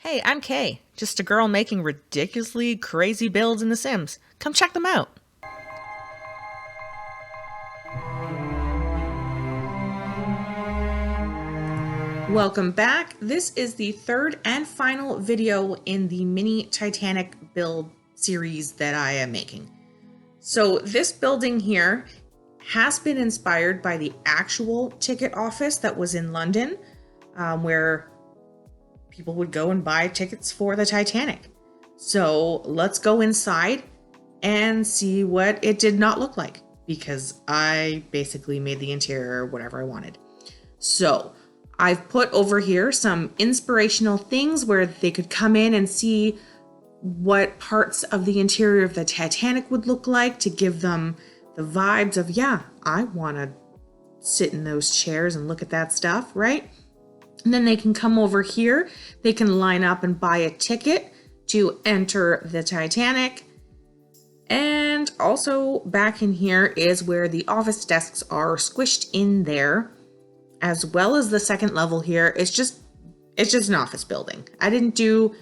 Hey, I'm Kay, just a girl making ridiculously crazy builds in The Sims. Come check them out. Welcome back. This is the third and final video in the mini Titanic build series that I am making. So this building here has been inspired by the actual ticket office that was in London, where people would go and buy tickets for the Titanic. So let's go inside and see what it did not look like, because I basically made the interior whatever I wanted. So I've put over here some inspirational things where they could come in and see what parts of the interior of the Titanic would look like to give them the vibes of, yeah, I want to sit in those chairs and look at that stuff, right? And then they can come over here. They can line up and buy a ticket to enter the Titanic. And also back in here is where the office desks are squished in there, as well as the second level here. It's just an office building. I didn't do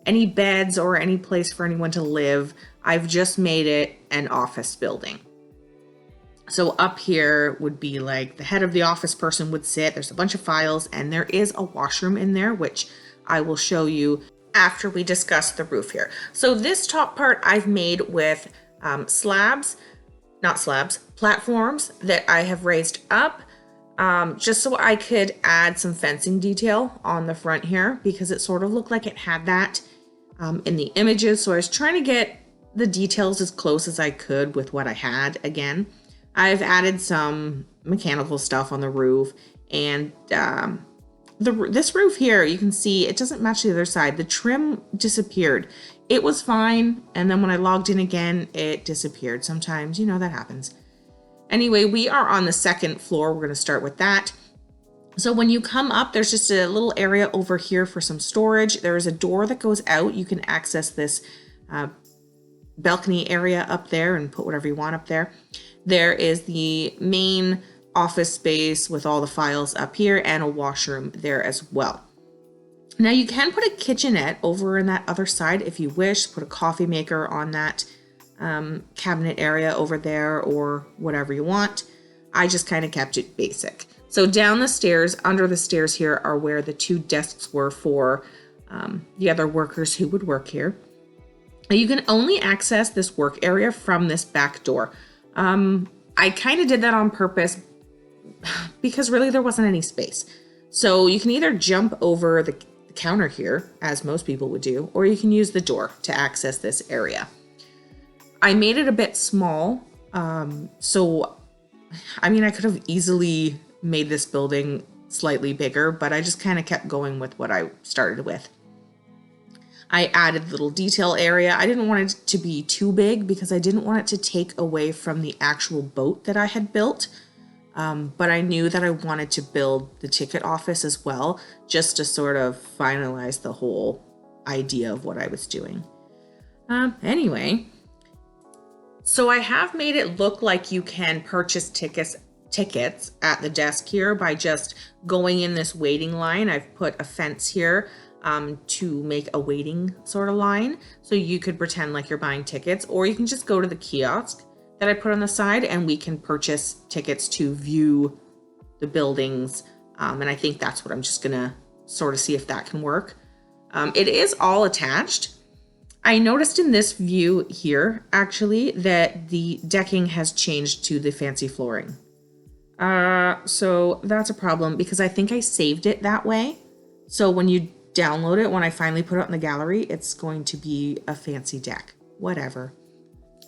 any beds or any place for anyone to live. I've just made it an office building. So up here would be like the head of the office person would sit. There's a bunch of files, and there is a washroom in there, which I will show you after we discuss the roof here. So this top part I've made with platforms that I have raised up, just so I could add some fencing detail on the front here, because it sort of looked like it had that in the images. So I was trying to get the details as close as I could with what I had. Again, I've added some mechanical stuff on the roof, and this roof here, you can see it doesn't match the other side. The trim disappeared. It was fine, and then when I logged in again, it disappeared. Sometimes, you know, that happens. Anyway, we are on the second floor. We're going to start with that. So when you come up, there's just a little area over here for some storage. There is a door that goes out. You can access this balcony area up there and put whatever you want up there. There is the main office space with all the files up here, and a washroom there as well. Now you can put a kitchenette over in that other side if you wish. Put a coffee maker on that cabinet area over there, or whatever you want. I just kind of kept it basic. So down the stairs, under the stairs here, are where the two desks were for the other workers who would work here. You can only access this work area from this back door. I kind of did that on purpose because really there wasn't any space. So you can either jump over the counter here, as most people would do, or you can use the door to access this area. I made it a bit small. So, I mean, I could have easily made this building slightly bigger, but I just kind of kept going with what I started with. I added little detail area. I didn't want it to be too big because I didn't want it to take away from the actual boat that I had built. But I knew that I wanted to build the ticket office as well, just to sort of finalize the whole idea of what I was doing. Anyway, so I have made it look like you can purchase tickets at the desk here by just going in this waiting line. I've put a fence here to make a waiting sort of line, so you could pretend like you're buying tickets, or you can just go to the kiosk that I put on the side and we can purchase tickets to view the buildings. And I think that's what I'm just gonna sort of see if that can work. It is all attached. I noticed in this view here, actually, that the decking has changed to the fancy flooring. So that's a problem because I think I saved it that way. So when you download it, when I finally put it in the gallery, it's going to be a fancy deck. Whatever.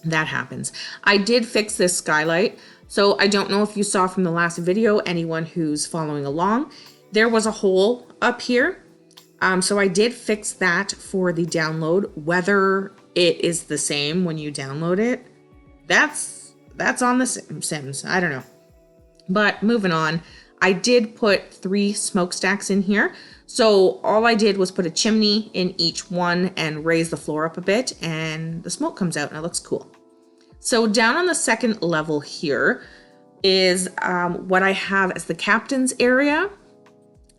That happens. I did fix this skylight. So I don't know if you saw from the last video, anyone who's following along, there was a hole up here. So I did fix that for the download. Whether it is the same when you download it, that's on the Sims. I don't know. But moving on, I did put 3 smokestacks in here. So all I did was put a chimney in each one and raise the floor up a bit, and the smoke comes out and it looks cool. So down on the second level here is what I have as the captain's area.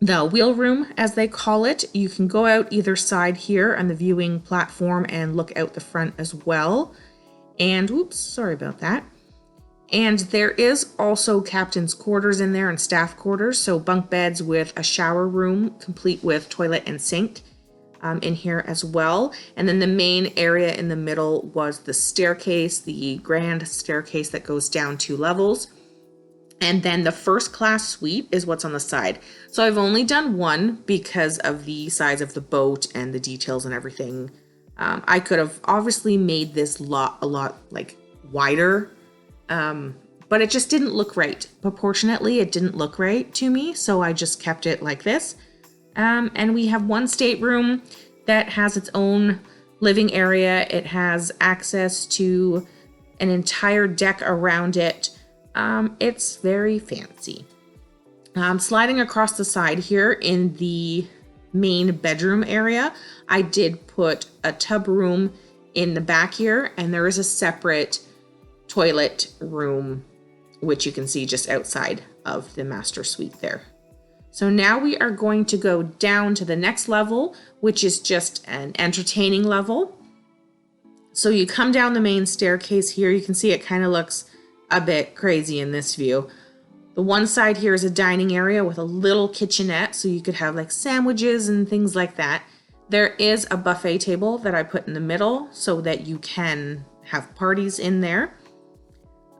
the wheel room, as they call it. You can go out either side here on the viewing platform and look out the front as well. And oops, sorry about that. And there is also captain's quarters in there and staff quarters. So bunk beds with a shower room complete with toilet and sink in here as well. And then the main area in the middle was the staircase, the grand staircase that goes down 2 levels. And then the first class suite is what's on the side. So I've only done one because of the size of the boat and the details and everything. I could have obviously made this a lot like wider, but it just didn't look right. Proportionately, it didn't look right to me. So I just kept it like this. And we have one stateroom that has its own living area. It has access to an entire deck around it. It's very fancy. Sliding across the side here in the main bedroom area, I did put a tub room in the back here, and there is a separate toilet room, which you can see just outside of the master suite there. So now we are going to go down to the next level, which is just an entertaining level. So you come down the main staircase here. You can see it kind of looks a bit crazy in this view. The one side here is a dining area with a little kitchenette, so you could have like sandwiches and things like that. There is a buffet table that I put in the middle so that you can have parties in there.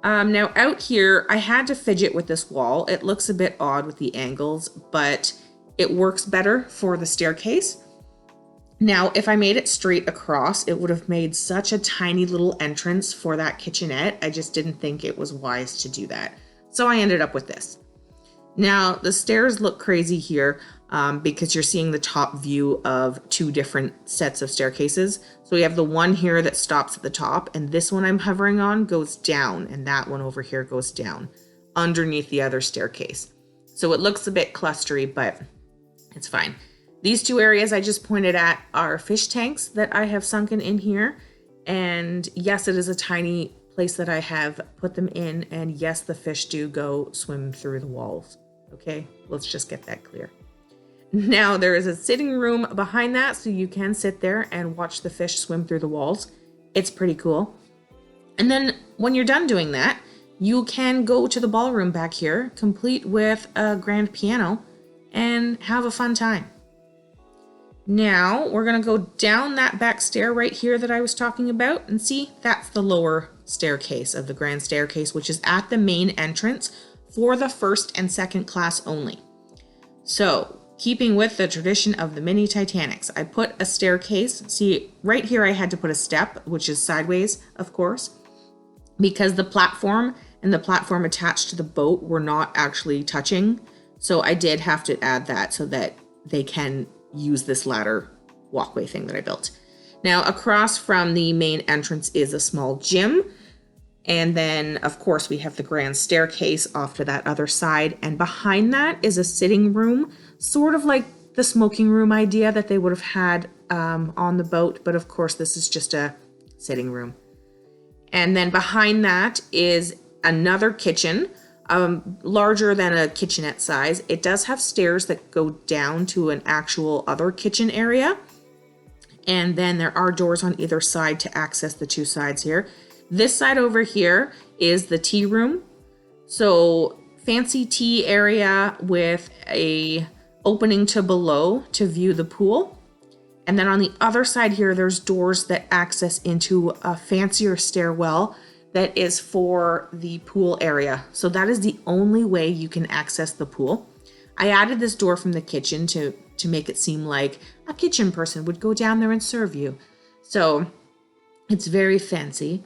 Now out here, I had to fidget with this wall. It looks a bit odd with the angles, but it works better for the staircase. Now, if I made it straight across, it would have made such a tiny little entrance for that kitchenette. I just didn't think it was wise to do that. So I ended up with this. Now, the stairs look crazy here because you're seeing the top view of 2 different sets of staircases. So we have the one here that stops at the top, and this one I'm hovering on goes down, and that one over here goes down underneath the other staircase. So it looks a bit clustery, but it's fine. These 2 areas I just pointed at are fish tanks that I have sunken in here. And yes, it is a tiny place that I have put them in. And yes, the fish do go swim through the walls. Okay, let's just get that clear. Now there is a sitting room behind that, so you can sit there and watch the fish swim through the walls. It's pretty cool. And then when you're done doing that, you can go to the ballroom back here, complete with a grand piano, and have a fun time. Now we're going to go down that back stair right here that I was talking about, and see, that's the lower staircase of the grand staircase, which is at the main entrance for the first and second class only. So keeping with the tradition of the mini Titanics, I put a staircase. See, right here I had to put a step, which is sideways, of course, because the platform and the platform attached to the boat were not actually touching. So I did have to add that so that they can use this ladder walkway thing that I built. Now, across from the main entrance is a small gym. And then, of course, we have the grand staircase off to that other side. And behind that is a sitting room, sort of like the smoking room idea that they would have had on the boat. But of course, this is just a sitting room. And then behind that is another kitchen, larger than a kitchenette size. It does have stairs that go down to an actual other kitchen area. And then there are doors on either side to access the 2 sides here. This side over here is the tea room. So fancy tea area with a opening to below to view the pool. And then on the other side here, there's doors that access into a fancier stairwell that is for the pool area. So that is the only way you can access the pool. I added this door from the kitchen to make it seem like a kitchen person would go down there and serve you. So it's very fancy.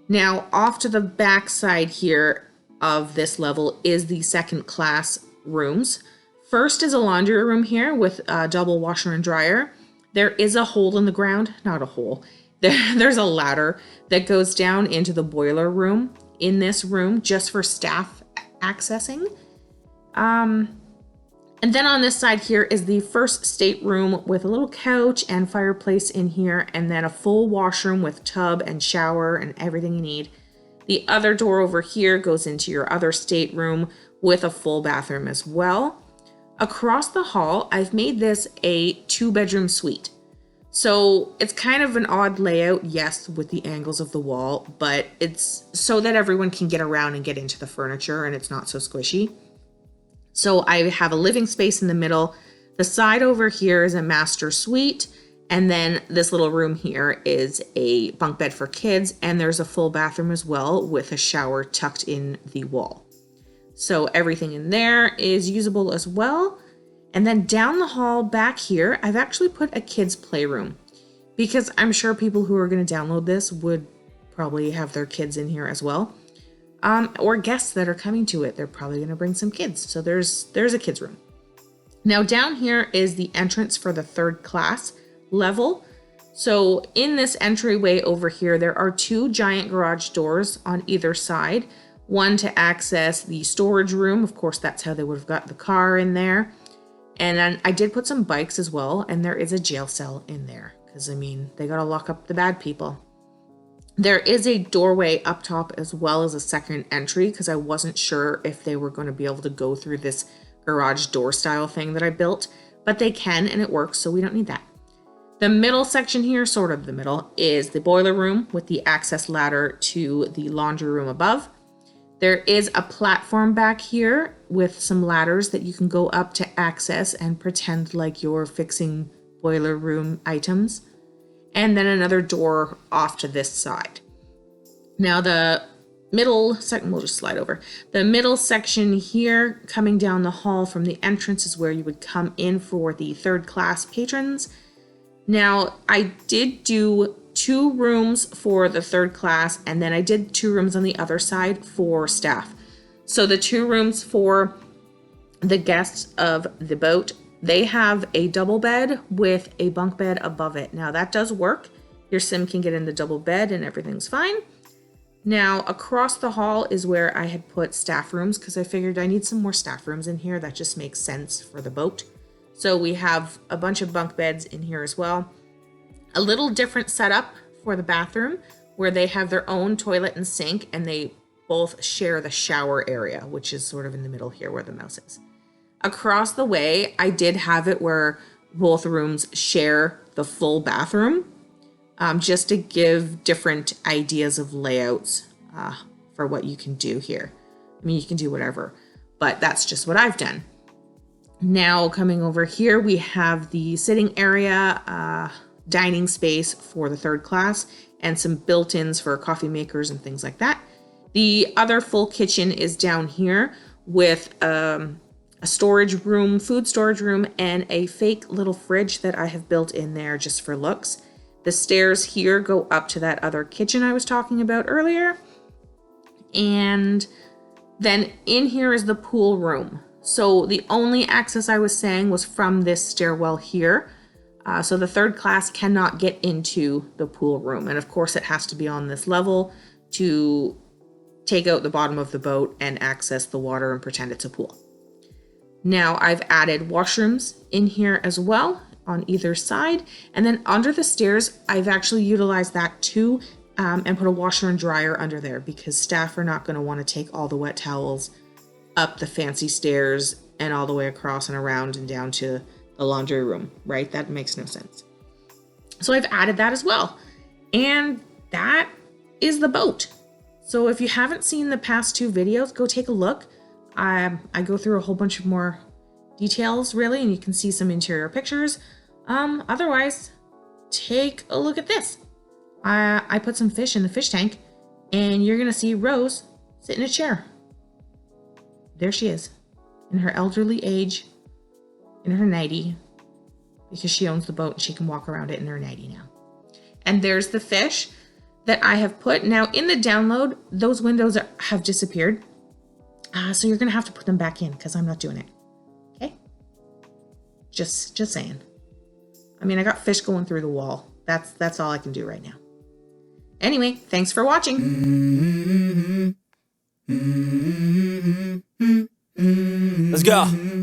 Now, off to the back side here of this level is the second class rooms. First is a laundry room here with a double washer and dryer. There is a hole in the ground, not a hole. There's a ladder that goes down into the boiler room in this room just for staff accessing. And then on this side here is the first stateroom with a little couch and fireplace in here, and then a full washroom with tub and shower and everything you need. The other door over here goes into your other stateroom with a full bathroom as well. Across the hall, I've made this a 2-bedroom suite. So it's kind of an odd layout, yes, with the angles of the wall, but it's so that everyone can get around and get into the furniture and it's not so squishy. So I have a living space in the middle. The side over here is a master suite. And then this little room here is a bunk bed for kids. And there's a full bathroom as well with a shower tucked in the wall. So everything in there is usable as well. And then down the hall back here, I've actually put a kids' playroom because I'm sure people who are going to download this would probably have their kids in here as well. Or guests that are coming to it. They're probably going to bring some kids. So there's a kids' room. Now down here is the entrance for the 3rd class level. So in this entryway over here, there are 2 giant garage doors on either side. One to access the storage room. Of course, that's how they would have got the car in there. And then I did put some bikes as well, and there is a jail cell in there because, I mean, they got to lock up the bad people. There is a doorway up top as well as a second entry because I wasn't sure if they were going to be able to go through this garage door style thing that I built, but they can and it works, so we don't need that. The middle section here, sort of the middle, is the boiler room with the access ladder to the laundry room above. There is a platform back here with some ladders that you can go up to access and pretend like you're fixing boiler room items. And then another door off to this side. Now the middle section, we'll just slide over. The middle section here coming down the hall from the entrance is where you would come in for the 3rd class patrons. Now I did do 2 rooms for the 3rd class, and then I did 2 rooms on the other side for staff. So the 2 rooms for the guests of the boat, they have a double bed with a bunk bed above it. Now that does work. Your sim can get in the double bed and everything's fine. Now across the hall is where I had put staff rooms because I figured I need some more staff rooms in here. That just makes sense for the boat. So we have a bunch of bunk beds in here as well. A little different setup for the bathroom where they have their own toilet and sink and they both share the shower area, which is sort of in the middle here where the mouse is. Across the way, I did have it where both rooms share the full bathroom, just to give different ideas of layouts for what you can do here. I mean, you can do whatever, but that's just what I've done. Now coming over here, we have the sitting area, dining space for the 3rd class, and some built-ins for coffee makers and things like that. The other full kitchen is down here with a storage room, food storage room, and a fake little fridge that I have built in there just for looks. The stairs here go up to that other kitchen I was talking about earlier. And then in here is the pool room. So the only access I was saying was from this stairwell here. So the 3rd class cannot get into the pool room. And of course it has to be on this level to take out the bottom of the boat and access the water and pretend it's a pool. Now I've added washrooms in here as well on either side. And then under the stairs, I've actually utilized that too and put a washer and dryer under there because staff are not going to want to take all the wet towels up the fancy stairs and all the way across and around and down to the laundry room, right? That makes no sense. So I've added that as well. And that is the boat. So if you haven't seen the past 2 videos, go take a look. I go through a whole bunch of more details really, and you can see some interior pictures. Otherwise, take a look at this. I put some fish in the fish tank and you're gonna see Rose sit in a chair. There she is in her elderly age, in her nightie, because she owns the boat and she can walk around it in her nightie now. And there's the fish that I have put. Now in the download, those windows have disappeared. So you're gonna have to put them back in because I'm not doing it. Okay? Just saying. I mean, I got fish going through the wall. That's all I can do right now. Anyway, thanks for watching. Let's go.